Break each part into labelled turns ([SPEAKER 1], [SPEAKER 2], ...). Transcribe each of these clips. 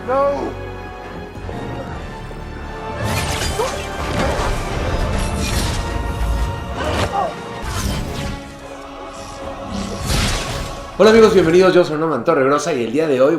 [SPEAKER 1] No!
[SPEAKER 2] Hola amigos, bienvenidos, yo soy Norman Torregrosa y el día de hoy,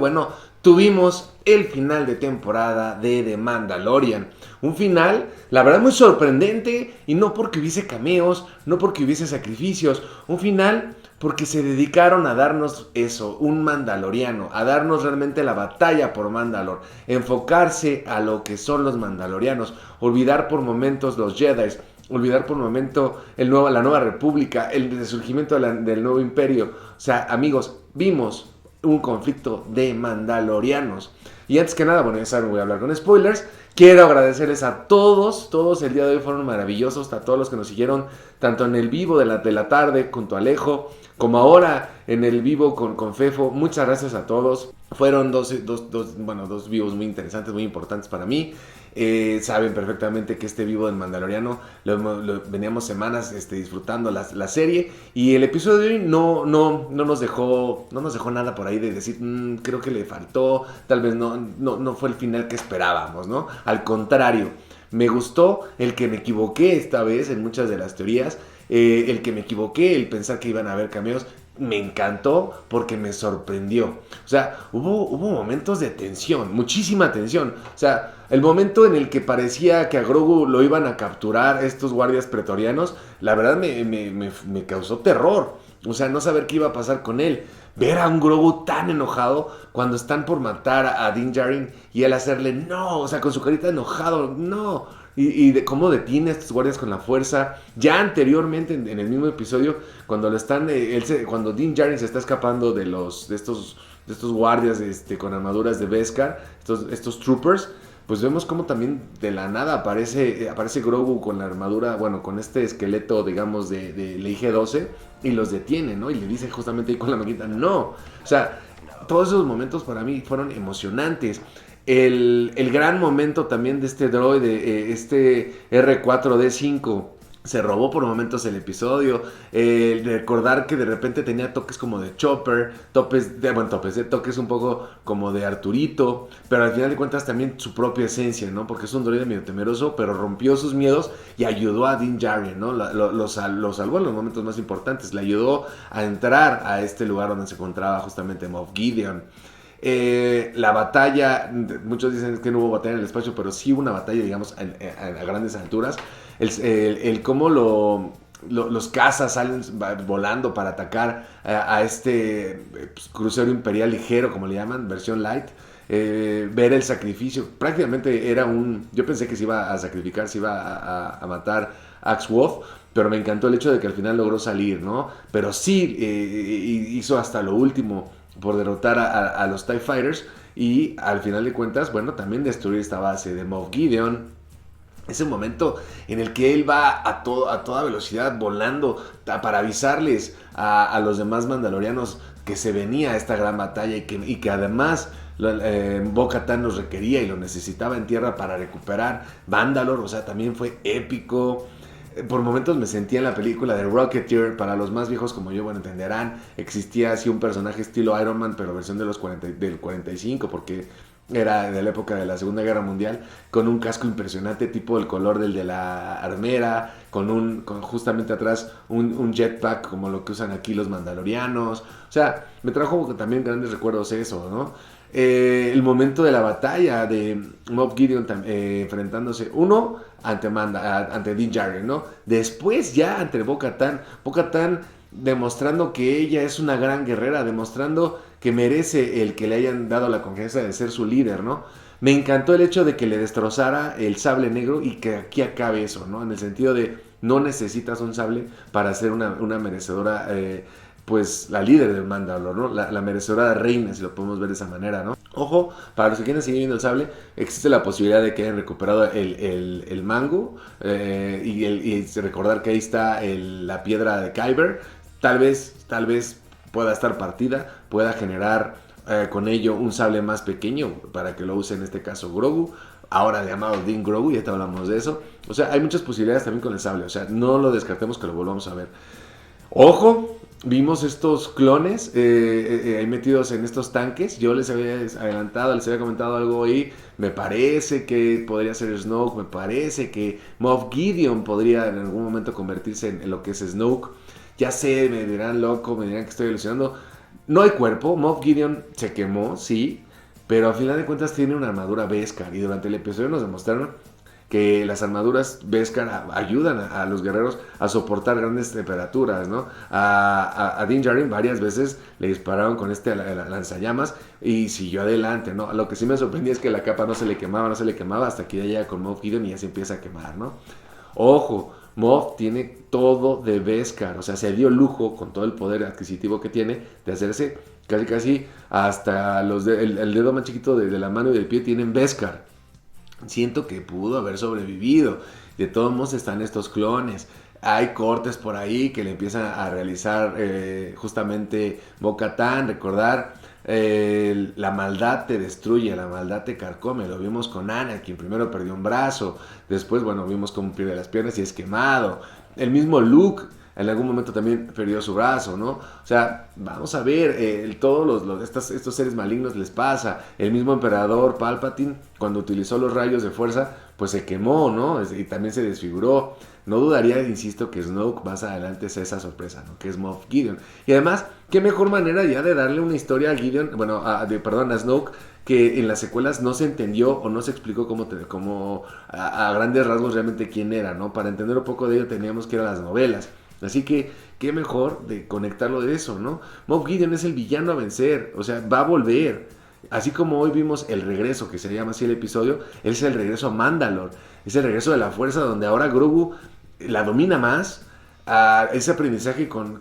[SPEAKER 2] tuvimos el final de temporada de The Mandalorian. Un final, la verdad, muy sorprendente, y no porque hubiese cameos, no porque hubiese sacrificios. Un final porque se dedicaron a darnos eso, un mandaloriano, a darnos realmente la batalla por Mandalor, enfocarse a lo que son los mandalorianos, olvidar por momentos los Jedi, olvidar por un momento la nueva república, el resurgimiento del nuevo imperio. O sea, amigos, vimos un conflicto de mandalorianos. Y antes que nada, ya saben, voy a hablar con spoilers. Quiero agradecerles a todos el día de hoy fueron maravillosos, a todos los que nos siguieron, tanto en el vivo de la tarde junto a Alejo, como ahora en el vivo con Fefo. Muchas gracias a todos. Fueron dos vivos muy interesantes, muy importantes para mí. Saben perfectamente que este vivo del Mandaloriano lo veníamos semanas disfrutando la serie, y el episodio de hoy no nos dejó nada por ahí de decir creo que le faltó, tal vez no fue el final que esperábamos, ¿no? Al contrario, me gustó el que me equivoqué esta vez en muchas de las teorías, el que me equivoqué, el pensar que iban a haber cameos. Me encantó porque me sorprendió. O sea, hubo momentos de tensión, muchísima tensión. O sea, el momento en el que parecía que a Grogu lo iban a capturar estos guardias pretorianos, la verdad me causó terror. O sea, no saber qué iba a pasar con él. Ver a un Grogu tan enojado cuando están por matar a Din Djarin y él hacerle no, o sea, con su carita enojado, no. Y de cómo detiene a estos guardias con la fuerza. Ya anteriormente, en el mismo episodio, cuando cuando Din Djarin se está escapando de estos guardias con armaduras de Beskar, estos troopers, pues vemos cómo también de la nada aparece Grogu con la armadura, con este esqueleto, digamos, de la IG-12, y los detiene, ¿no? Y le dice justamente ahí con la maquinita, no. O sea, todos esos momentos para mí fueron emocionantes. El gran momento también de este droide, este R4D5, se robó por momentos el episodio. Recordar que de repente tenía toques como de Chopper, toques un poco como de Arturito, pero al final de cuentas también su propia esencia, ¿no? Porque es un droide medio temeroso, pero rompió sus miedos y ayudó a Din Djarin, ¿no? Lo salvó en los momentos más importantes, le ayudó a entrar a este lugar donde se encontraba justamente Moff Gideon. La batalla, muchos dicen que no hubo batalla en el espacio, pero sí hubo una batalla, digamos, a grandes alturas. El cómo los cazas salen volando para atacar a este crucero imperial ligero, como le llaman, versión light. Ver el sacrificio, prácticamente yo pensé que se iba a sacrificar, se iba a matar a Axe Wolf, pero me encantó el hecho de que al final logró salir, ¿no? Pero sí hizo hasta lo último por derrotar a los TIE Fighters, y al final de cuentas, también destruir esta base de Moff Gideon. Ese momento en el que él va a toda velocidad volando para avisarles a los demás mandalorianos que se venía esta gran batalla, y que además Bo-Katan los requería y lo necesitaba en tierra para recuperar Mandalore. O sea, también fue épico. Por momentos me sentía en la película de Rocketeer. Para los más viejos como yo, entenderán, existía así un personaje estilo Iron Man, pero versión del 45, porque era de la época de la Segunda Guerra Mundial, con un casco impresionante, tipo el color del de la armera, con justamente atrás un jetpack como lo que usan aquí los mandalorianos. O sea, me trajo también grandes recuerdos eso, ¿no? El momento de la batalla de Moff Gideon enfrentándose uno ante Din Djarin, ¿no? Después ya ante Bo-Katan demostrando que ella es una gran guerrera, demostrando que merece el que le hayan dado la confianza de ser su líder, ¿no? Me encantó el hecho de que le destrozara el sable negro y que aquí acabe eso, ¿no? En el sentido de no necesitas un sable para ser una merecedora, pues la líder del Mandalor, ¿no? La merecedora reina, si lo podemos ver de esa manera, ¿no? Ojo, para los que quieren seguir viendo el sable, existe la posibilidad de que hayan recuperado el mango, y recordar que ahí está la piedra de Kyber. Tal vez pueda estar partida, pueda generar con ello un sable más pequeño para que lo use en este caso Grogu, ahora llamado Din Grogu, ya te hablamos de eso. O sea, hay muchas posibilidades también con el sable, o sea, no lo descartemos que lo volvamos a ver. Ojo, vimos estos clones ahí metidos en estos tanques. Yo les había adelantado, les había comentado algo ahí. Me parece que podría ser Snoke. Me parece que Moff Gideon podría en algún momento convertirse en lo que es Snoke. Ya sé, me dirán loco, me dirán que estoy ilusionando. No hay cuerpo. Moff Gideon se quemó, sí. Pero al final de cuentas tiene una armadura Beskar. Y durante el episodio nos demostraron que las armaduras Beskar ayudan a los guerreros a soportar grandes temperaturas, ¿no? A Din Djarin varias veces le dispararon con lanzallamas y siguió adelante, ¿no? Lo que sí me sorprendía es que la capa no se le quemaba hasta que ya llega con Moff Gideon y ya se empieza a quemar, ¿no? Ojo, Moff tiene todo de Beskar, o sea, se dio lujo con todo el poder adquisitivo que tiene de hacerse casi hasta el dedo más chiquito de la mano y del pie tienen Beskar. Siento que pudo haber sobrevivido. De todos modos están estos clones. Hay cortes por ahí que le empiezan a realizar justamente Bo-Katan. Recordar, la maldad te destruye, la maldad te carcome. Lo vimos con Anakin. Primero perdió un brazo. Después, bueno, vimos cómo pierde las piernas y es quemado. El mismo Luke en algún momento también perdió su brazo, ¿no? O sea, vamos a ver, todos estos seres malignos les pasa. El mismo emperador Palpatine, cuando utilizó los rayos de fuerza, pues se quemó, ¿no? Y también se desfiguró. No dudaría, insisto, que Snoke más adelante sea esa sorpresa, ¿no? Que es Moff Gideon. Y además, qué mejor manera ya de darle una historia a Gideon, bueno, a Snoke, que en las secuelas no se entendió o no se explicó como a grandes rasgos realmente quién era, ¿no? Para entender un poco de ello teníamos que ir a las novelas. Así que, qué mejor de conectarlo de eso, ¿no? Moff Gideon es el villano a vencer, o sea, va a volver. Así como hoy vimos el regreso, que se llama así el episodio, es el regreso a Mandalore, es el regreso de la fuerza donde ahora Grogu la domina más. Ese aprendizaje con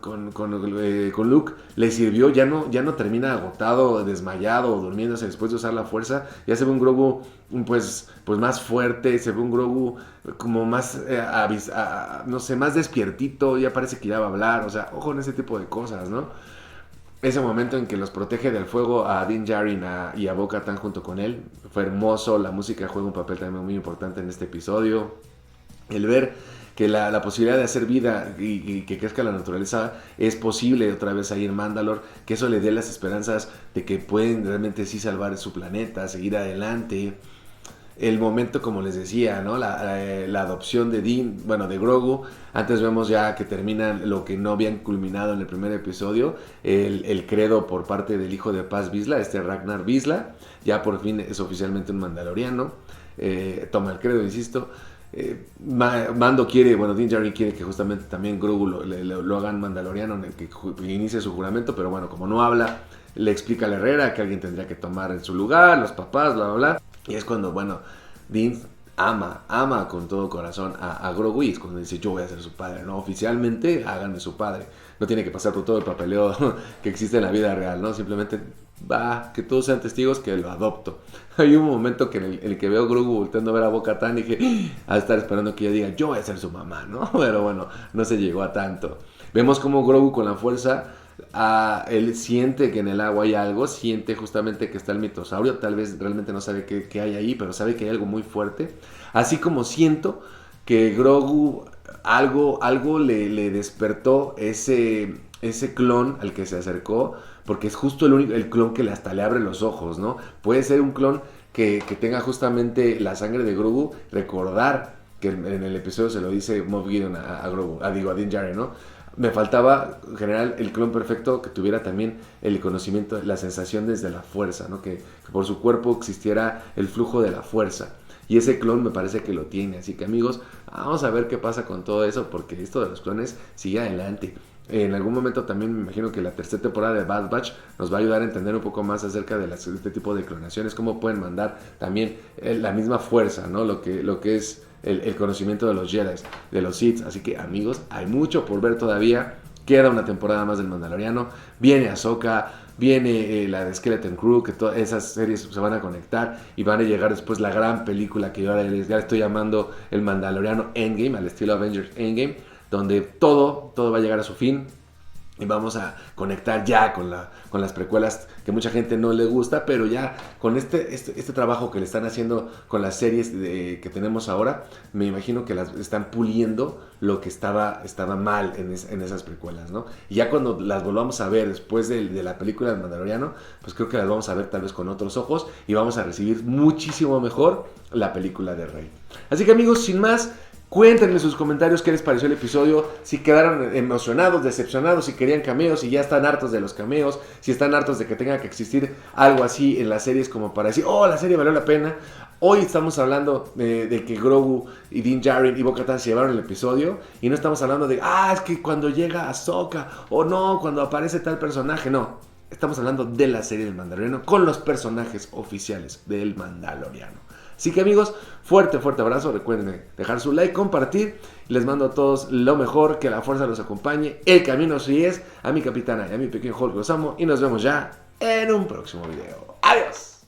[SPEAKER 2] Luke le sirvió, ya no termina agotado, desmayado o durmiéndose después de usar la fuerza. Ya se ve un Grogu pues más fuerte, se ve un Grogu como más, no sé, más despiertito, ya parece que ya va a hablar, o sea, ojo en ese tipo de cosas, ¿no? Ese momento en que los protege del fuego a Din Djarin y a Bo-Katan junto con él, fue hermoso, la música juega un papel también muy importante en este episodio. El ver que la posibilidad de hacer vida y que crezca la naturaleza es posible otra vez ahí en Mandalore, que eso le dé las esperanzas de que pueden realmente sí salvar su planeta, seguir adelante. El momento, como les decía, ¿no? La adopción de de Grogu. Antes vemos ya que terminan lo que no habían culminado en el primer episodio, el credo por parte del hijo de Paz Vizsla, Ragnar Vizsla, ya por fin es oficialmente un mandaloriano, toma el credo, insisto. Mando quiere, Din Djarin quiere que justamente también Grogu lo hagan mandaloriano, que inicie su juramento, pero bueno, como no habla, le explica a la Herrera que alguien tendría que tomar en su lugar, los papás, bla, bla, bla. Y es cuando, Din ama con todo corazón a Grogu y es cuando dice, yo voy a ser su padre, ¿no? Oficialmente, háganme su padre. No tiene que pasar por todo el papeleo que existe en la vida real, ¿no? Simplemente que todos sean testigos que lo adopto. Hay un momento que en el que veo a Grogu volteando a ver a Bo-Katan y dije, a estar esperando que ella diga, yo voy a ser su mamá, ¿no? Pero bueno, no se llegó a tanto. Vemos como Grogu con la fuerza, él siente que en el agua hay algo, siente justamente que está el mitosaurio, tal vez realmente no sabe qué hay ahí, pero sabe que hay algo muy fuerte. Así como siento que Grogu algo le despertó ese clon al que se acercó, porque es justo el clon que hasta le abre los ojos, ¿no? Puede ser un clon que tenga justamente la sangre de Grogu, recordar que en el episodio se lo dice Moff Gideon a Grogu, a Din Djarin, ¿no? Me faltaba generar el clon perfecto que tuviera también el conocimiento, la sensación desde la fuerza, ¿no? Que por su cuerpo existiera el flujo de la fuerza. Y ese clon me parece que lo tiene. Así que amigos, vamos a ver qué pasa con todo eso, porque esto de los clones sigue adelante. En algún momento también me imagino que la tercera temporada de Bad Batch nos va a ayudar a entender un poco más acerca de este tipo de clonaciones, cómo pueden mandar también la misma fuerza, ¿no? Lo que es el conocimiento de los Jedi, de los Sith. Así que amigos, hay mucho por ver todavía. Queda una temporada más del Mandaloriano. Viene Ahsoka, viene la de Skeleton Crew, que todas esas series se van a conectar y van a llegar después la gran película que yo ahora ya estoy llamando el Mandaloriano Endgame, al estilo Avengers Endgame, donde todo va a llegar a su fin. Y vamos a conectar ya con las precuelas que mucha gente no le gusta, pero ya con este trabajo que le están haciendo con las series que tenemos ahora, me imagino que las están puliendo lo que estaba mal en esas precuelas, ¿no? Y ya cuando las volvamos a ver después de la película del Mandaloriano, pues creo que las vamos a ver tal vez con otros ojos y vamos a recibir muchísimo mejor la película de Rey. Así que amigos, sin más, cuéntenme en sus comentarios qué les pareció el episodio, si quedaron emocionados, decepcionados, si querían cameos, si ya están hartos de los cameos, si están hartos de que tenga que existir algo así en las series como para decir, oh, la serie valió la pena. Hoy estamos hablando de que Grogu y Din Djarin y Bo-Katan se llevaron el episodio y no estamos hablando de, es que cuando llega Ahsoka o no, cuando aparece tal personaje, no. Estamos hablando de la serie del Mandaloriano con los personajes oficiales del Mandaloriano. Así que amigos, fuerte abrazo. Recuerden dejar su like, compartir. Les mando a todos lo mejor, que la fuerza los acompañe. El camino así es. A mi capitana y a mi pequeño Hulk los amo. Y nos vemos ya en un próximo video. ¡Adiós!